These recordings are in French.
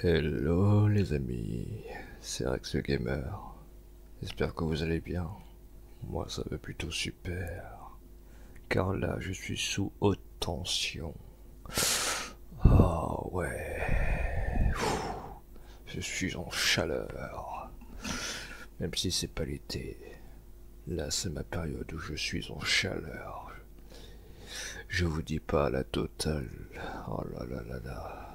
Hello les amis, c'est Rex le Gamer. J'espère que vous allez bien. Moi ça va plutôt super. Car là je suis sous haute tension. Ah ouais. Je suis en chaleur. Même si c'est pas l'été. Là c'est ma période où je suis en chaleur. Je vous dis pas la totale. Oh là là là là.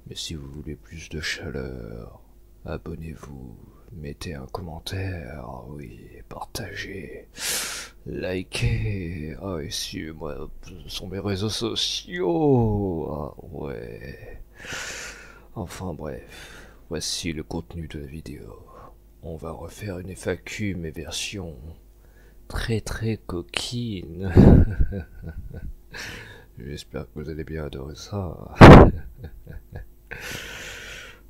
Mais si vous voulez plus de chaleur, abonnez-vous, mettez un commentaire, oui, partagez, likez, ah, et suivez-moi sur mes réseaux sociaux, ah ouais. Enfin bref, voici le contenu de la vidéo. On va refaire une FAQ, mais version très très coquine. J'espère que vous allez bien adorer ça.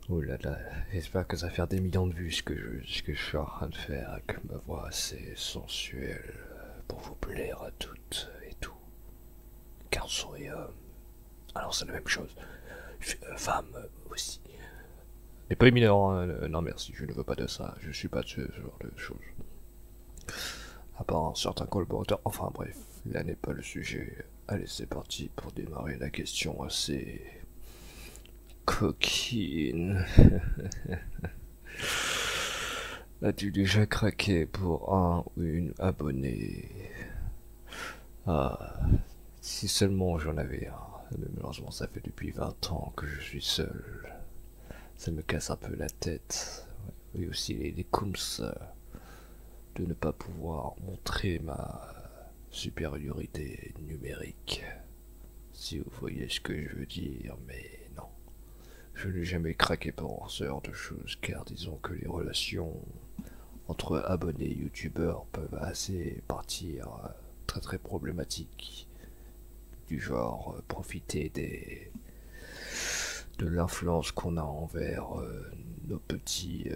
Oh là là, j'espère que ça va faire des millions de vues ce que je suis en train de faire avec ma voix assez sensuelle pour vous plaire à toutes et tout. Garçon et homme. Alors c'est la même chose. Femme aussi. Mais pas les mineurs, hein. Non merci, je ne veux pas de ça. Je suis pas de ce genre de choses. À part un certain collaborateur. Enfin bref, là n'est pas le sujet. Allez, c'est parti pour démarrer la question assez coquine. As-tu déjà craqué pour un ou une abonnée? Ah, si seulement j'en avais un. Mais malheureusement, ça fait depuis 20 ans que je suis seul. Ça me casse un peu la tête. Et aussi les coups de ne pas pouvoir montrer ma supériorité numérique. Si vous voyez ce que je veux dire, mais non. Je n'ai jamais craqué pour ce genre de choses, car disons que les relations entre abonnés et youtubeurs peuvent assez partir très très problématiques, du genre profiter de l'influence qu'on a envers nos petits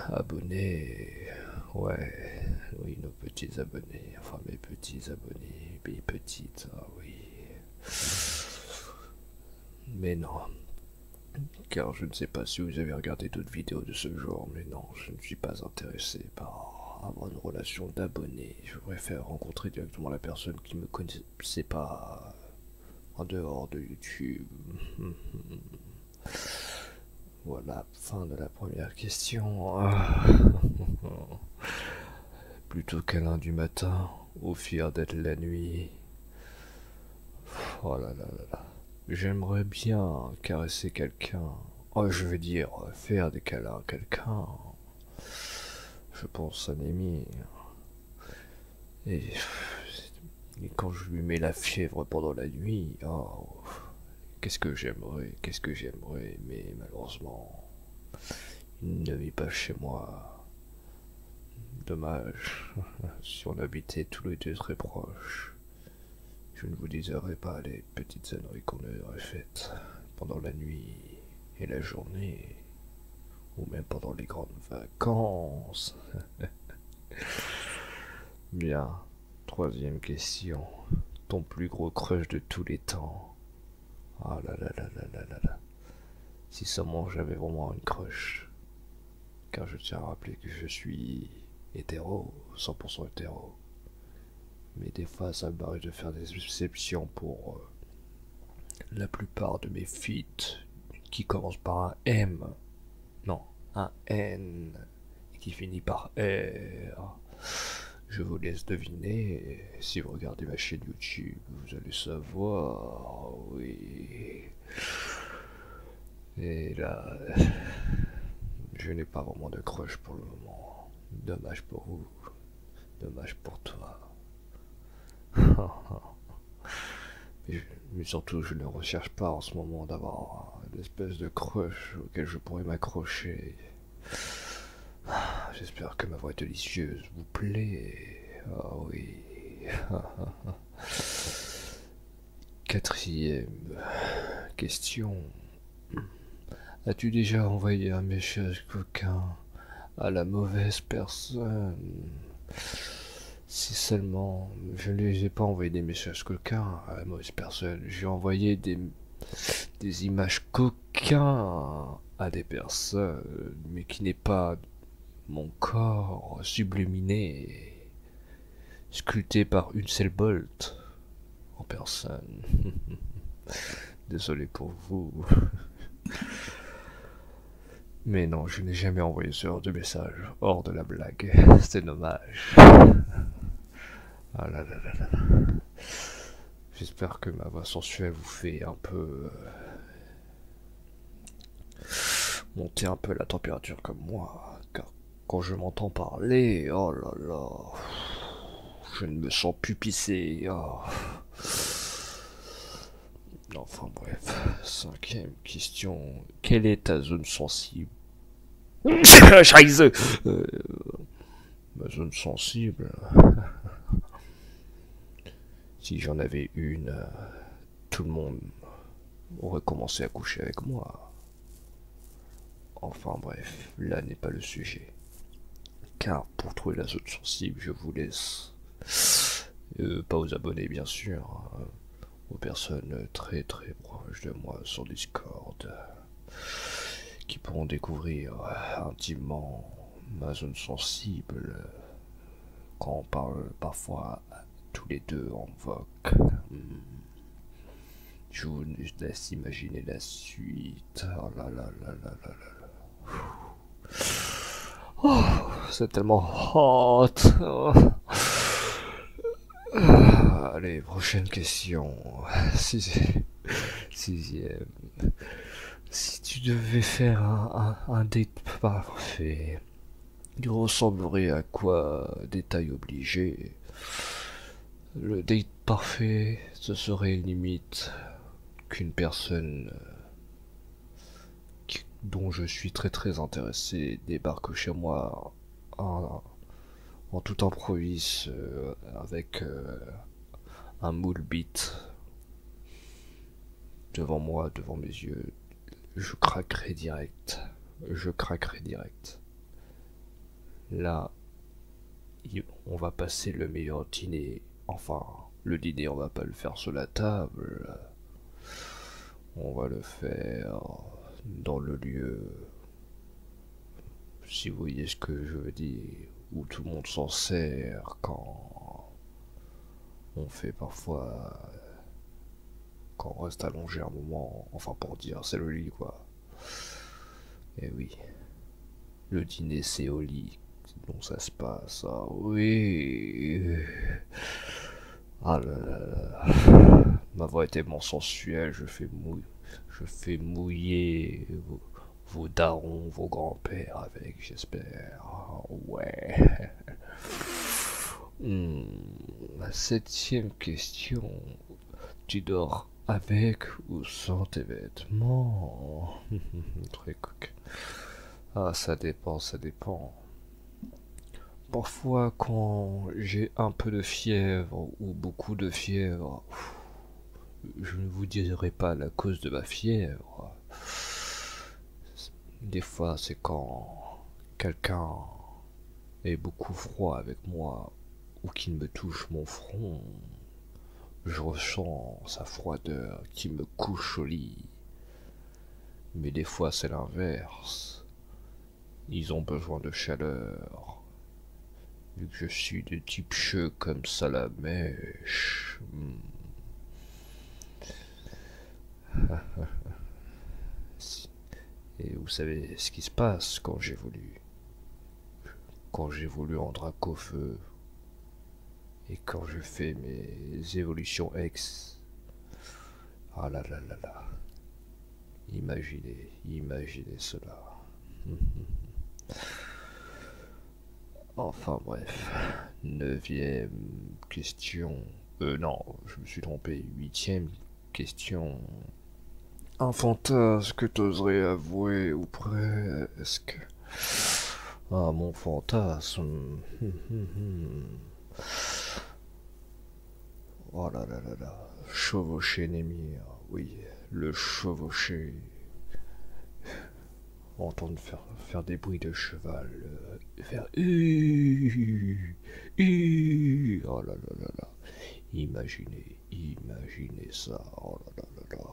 abonnés. Ouais, oui, nos petits abonnés, enfin mes petits abonnés, mes petites, ah oui. Mais non, car je ne sais pas si vous avez regardé d'autres vidéos de ce genre, mais non, je ne suis pas intéressé par avoir une relation d'abonné. Je préfère rencontrer directement la personne qui me connaissait pas en dehors de YouTube. Voilà, fin de la première question. Plutôt câlin du matin ou fier d'être la nuit. Oh là là là là. J'aimerais bien caresser quelqu'un. Oh, je veux dire, faire des câlins à quelqu'un. Je pense à Némi. Et, et quand je lui mets la fièvre pendant la nuit, oh, qu'est-ce que j'aimerais, mais malheureusement, il ne vit pas chez moi. Dommage, si on habitait tous les deux très proches, je ne vous dirai pas les petites âneries qu'on aurait faites pendant la nuit et la journée, ou même pendant les grandes vacances. Bien, troisième question. Ton plus gros crush de tous les temps. Ah là là là là là là là. Si seulement j'avais vraiment une crush. Car je tiens à rappeler que je suis hétéro, 100% hétéro. Mais des fois ça m'arrive de faire des exceptions pour la plupart de mes feats qui commencent par un M. Non, un N. Et qui finit par R. Je vous laisse deviner. Si vous regardez ma chaîne YouTube, vous allez savoir. Oui. Et là, je n'ai pas vraiment de crush pour le moment. Dommage pour vous. Dommage pour toi. Mais surtout, je ne recherche pas en ce moment d'avoir une espèce de crush auquel je pourrais m'accrocher. J'espère que ma voix délicieuse vous plaît. Ah oui. Quatrième question. As-tu déjà envoyé un message coquin à la mauvaise personne? Si seulement je n'ai pas envoyé des messages coquins à la mauvaise personne, j'ai envoyé des images qu'aucun a des personnes, mais qui n'est pas mon corps subliminé, sculpté par une seule bolt en personne. Désolé pour vous. Mais non, je n'ai jamais envoyé ce genre de message, hors de la blague. C'est dommage. Ah là là là là. J'espère que ma voix sensuelle vous fait un peu monter un peu la température comme moi, car quand je m'entends parler, oh là là, je ne me sens plus pissé. Oh. Enfin bref, cinquième question. Quelle est ta zone sensible? Scheiße. Ma zone sensible. Si j'en avais une, tout le monde aurait commencé à coucher avec moi. Enfin bref, là n'est pas le sujet. Car pour trouver la zone sensible, je vous laisse. Pas aux abonnés bien sûr, aux personnes très très proches de moi sur Discord, qui pourront découvrir intimement ma zone sensible quand on parle parfois tous les deux en voc. Je vous laisse imaginer la suite. Oh là là là là là là. Oh, c'est tellement hot. Oh. Allez, prochaine question. Sixième. Si tu devais faire un date parfait, il ressemblerait à quoi? Détail obligé. Le date parfait, ce serait limite qu'une personne dont je suis très très intéressé débarque chez moi en tout improviste avec un moule beat devant moi, devant mes yeux. Je craquerai direct. Je craquerai direct. Là, on va passer le meilleur dîner. Enfin, le dîner, on va pas le faire sur la table. On va le faire dans le lieu, si vous voyez ce que je veux dire, où tout le monde s'en sert quand on fait parfois, quand on reste allongé un moment, enfin pour dire, c'est le lit quoi. Et oui, le dîner c'est au lit dont ça se passe, ah oui. Ah là là là. Ma voix est tellement sensuelle, je fais mouiller vos darons, vos grands-pères avec, j'espère. Oh, ouais. La septième question. Tu dors avec ou sans tes vêtements? Très coq. Ah, ça dépend, ça dépend. Parfois, quand j'ai un peu de fièvre ou beaucoup de fièvre, je ne vous dirai pas la cause de ma fièvre. Des fois, c'est quand quelqu'un est beaucoup froid avec moi ou qu'il me touche mon front. Je ressens sa froideur qui me couche au lit. Mais des fois, c'est l'inverse. Ils ont besoin de chaleur. Vu que je suis de type cheux comme Salamèche. Et vous savez ce qui se passe quand j'évolue. Quand j'évolue en Dracofeu. Et quand je fais mes évolutions X. Ah là là là là. Imaginez cela. Enfin bref. Neuvième question. Non, je me suis trompé. Huitième question. Un fantasme que t'oserais avouer ou presque. Ah, mon fantasme. Oh là là là là. Chevaucher Némir. Oui, le chevaucher. Entendre faire des bruits de cheval. Faire. Oh là là là là. Imaginez ça. Oh là là là là.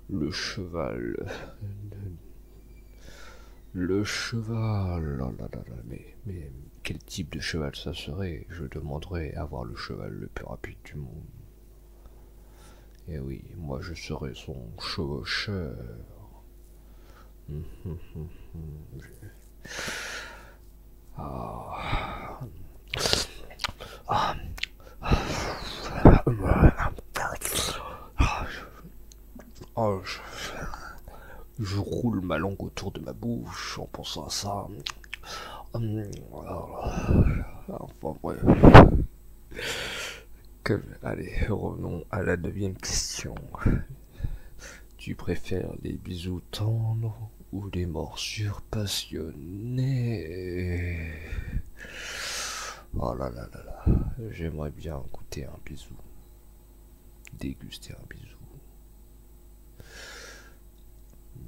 Le cheval. Le cheval. Oh là là là, mais quel type de cheval ça serait? Je demanderais à avoir le cheval le plus rapide du monde. Et oui, moi je serais son chevaucheur. Hum, hum, hum, hum. Ah. Ah. Oh, je roule ma langue autour de ma bouche en pensant à ça. Enfin, bref. Allez, revenons à la 9e question. Tu préfères les bisous tendres ou les morsures passionnées? Oh là là là là, j'aimerais bien goûter un bisou, déguster un bisou.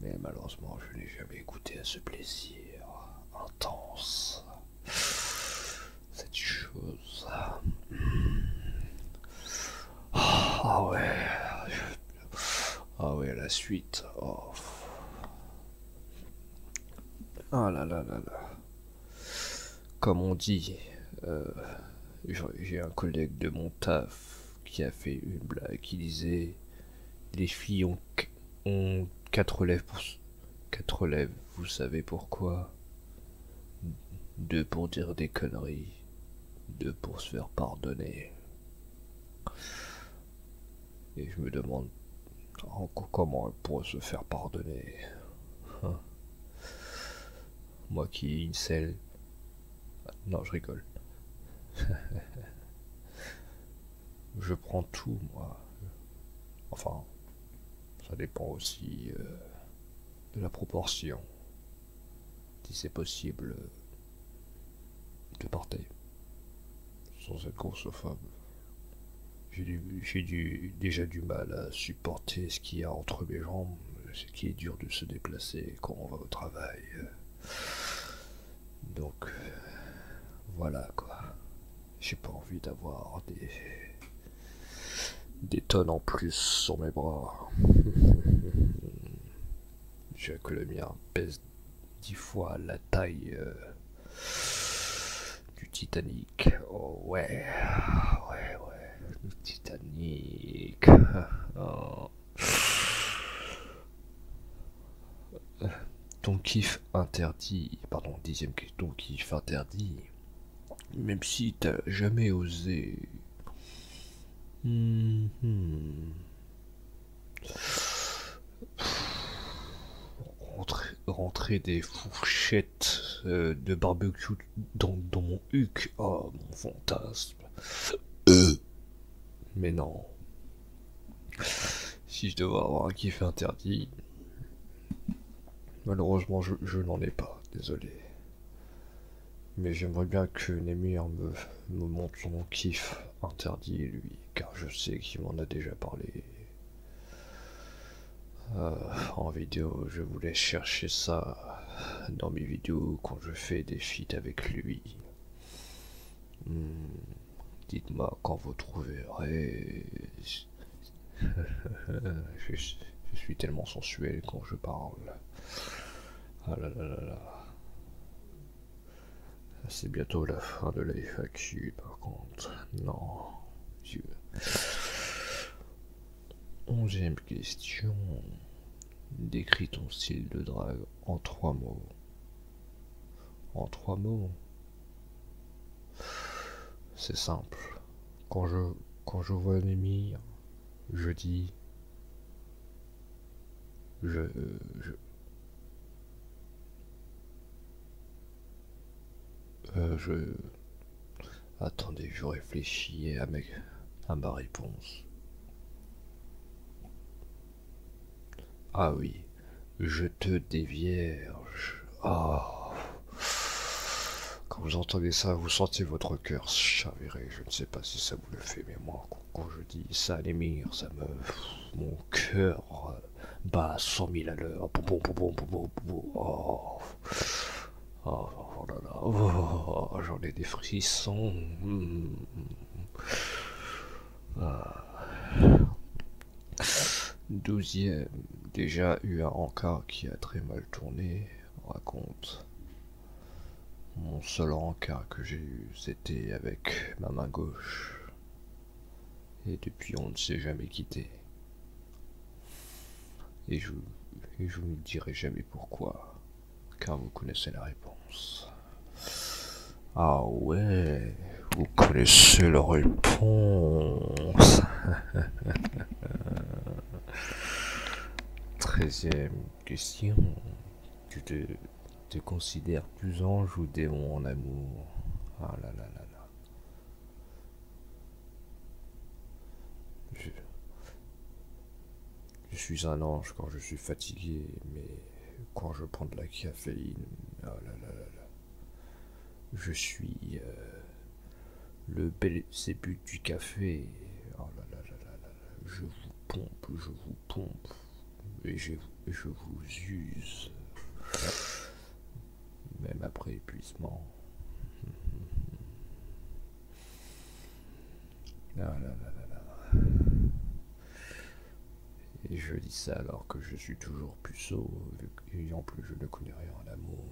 Mais malheureusement, je n'ai jamais goûté à ce plaisir intense. Cette chose. Ah ouais. Ah ouais, la suite. Oh. Ah là là là là. Comme on dit, j'ai un collègue de mon taf qui a fait une blague qui disait les filles ont 4 lèvres pour 4 lèvres, vous savez pourquoi? 2 pour dire des conneries, 2 pour se faire pardonner. Et je me demande comment elle pourrait se faire pardonner. Hein? Moi qui incel. Non, je rigole. Je prends tout, moi. Enfin, ça dépend aussi de la proportion. Si c'est possible de partir sans être grossophobe. J'ai déjà du mal à supporter ce qu'il y a entre mes jambes, ce qui est dur de se déplacer quand on va au travail. Donc, voilà quoi. J'ai pas envie d'avoir des tonnes en plus sur mes bras. J'ai que le mien pèse 10 fois la taille du Titanic. Oh ouais, ouais, ouais, le Titanic. Oh. Ton kiff interdit, pardon, 10e question, ton kiff interdit, même si t'as jamais osé. Rentrer des fourchettes de barbecue dans mon huc. Oh, mon fantasme. Mais non. Si je devais avoir un kiff interdit, malheureusement je n'en ai pas, désolé. Mais j'aimerais bien que Nemir me montre son kiff interdit, lui, car je sais qu'il m'en a déjà parlé. En vidéo, je vous laisse chercher ça dans mes vidéos quand je fais des feats avec lui. Dites-moi quand vous trouverez. Je suis tellement sensuel quand je parle. Ah là là là là. C'est bientôt la fin de la FAQ par contre. Non. Dieu. 11e question. Décris ton style de drague en 3 mots. En 3 mots. C'est simple. Quand je vois Némir, je dis je attendez, je réfléchis à ma réponse. Ah oui, je te dévierge. Ah. Quand vous entendez ça, vous sentez votre cœur chavirer. Je ne sais pas si ça vous le fait, mais moi, quand je dis ça à l'émir, mon cœur bat à 100 000 à l'heure. Oh. Oh, oh là là, oh, j'en ai des frissons. 12e, déjà eu un encart qui a très mal tourné. Raconte. Mon seul encart que j'ai eu, c'était avec ma main gauche. Et depuis, on ne s'est jamais quitté. Et je ne dirai jamais pourquoi, car vous connaissez la réponse. Ah ouais, vous connaissez la réponse. 13e question. Tu te considères plus ange ou démon en amour? Ah là là là là. Je, je suis un ange quand je suis fatigué, mais quand je prends de la caféine, ah là là là là. Je suis le Belzébuth du café. Oh là là là là là là. Je vous pompe, et je vous use, même après épuisement. Ah là là là là. Et je dis ça alors que je suis toujours puceau, et en plus je ne connais rien en amour.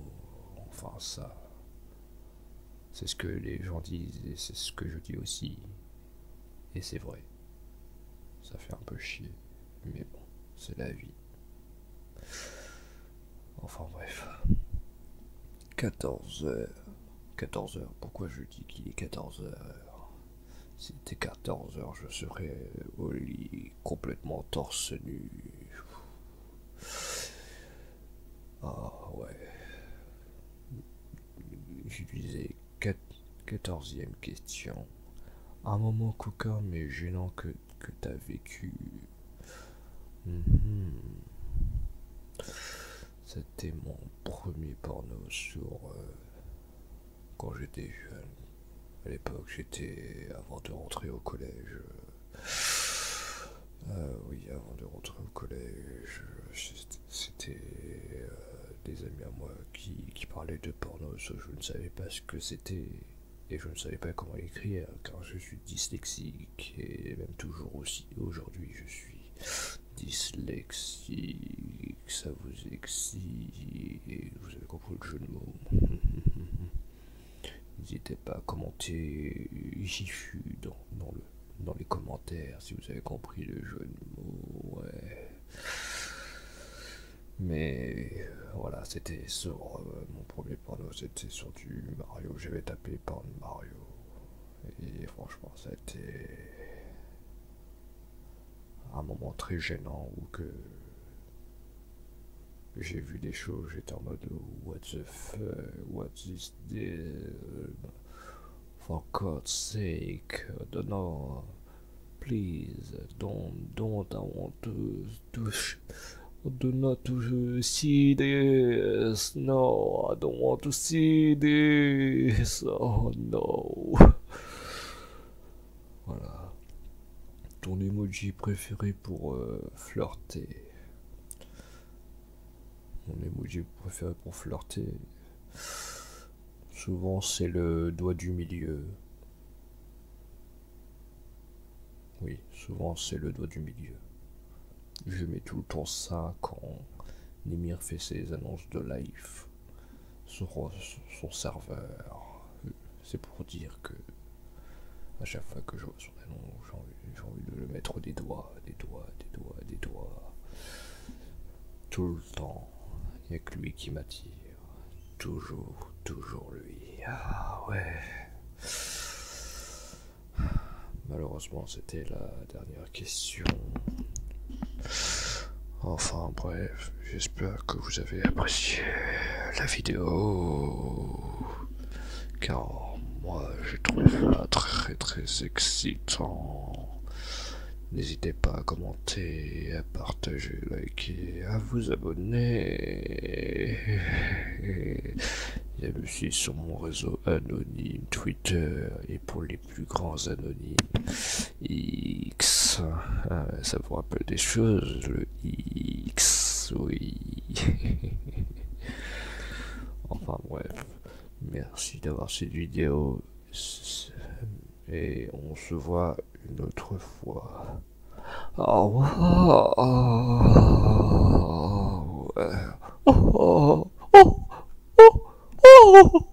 Enfin ça, c'est ce que les gens disent et c'est ce que je dis aussi. Et c'est vrai. Ça fait un peu chier. Mais bon, c'est la vie. Enfin bref. 14h. 14h. Pourquoi je dis qu'il est 14h? Si c'était 14h, je serais au lit complètement torse nu. Ah ouais. Je disais 14e question. Un moment coquin mais gênant que t'as vécu. C'était mon premier porno quand j'étais jeune. À l'époque, avant de rentrer au collège. Oui, avant de rentrer au collège, c'était des amis à moi qui parlaient de porno. Je ne savais pas ce que c'était et je ne savais pas comment écrire car je suis dyslexique et même toujours aussi aujourd'hui je suis dyslexique. Ça vous excite? Vous avez compris le jeu de mots? N'hésitez pas à commenter Jifu dans les commentaires si vous avez compris le jeu de mots. Ouais. Mais voilà, c'était sur mon premier porno, c'était sur du Mario. J'avais tapé porn Mario. Et franchement, ça a été un moment très gênant où que j'ai vu des choses, j'étais en mode what the fuck, what is this? For God's sake, no, please, don't, I want do not to see this. No, I don't want to see this. Oh no. Voilà. Ton emoji préféré pour flirter. Mon emoji préféré pour flirter. Souvent c'est le doigt du milieu. Oui, souvent c'est le doigt du milieu. Je mets tout le temps ça quand Nemir fait ses annonces de live sur son serveur. C'est pour dire que à chaque fois que je vois son annonce, j'ai envie de le mettre des doigts. Tout le temps. Il n'y a que lui qui m'attire. Toujours lui. Ah ouais. Malheureusement, c'était la dernière question. Enfin bref, j'espère que vous avez apprécié la vidéo. Car moi, j'ai trouvé ça très excitant. N'hésitez pas à commenter, à partager, liker, à vous abonner. Et me suivre sur mon réseau anonyme Twitter et pour les plus grands anonymes X. Ça vous rappelle des choses, le X, oui. Enfin bref, merci d'avoir cette vidéo et on se voit une autre fois. Oh, oh, oh, ouais. Oh, oh, oh, oh, oh.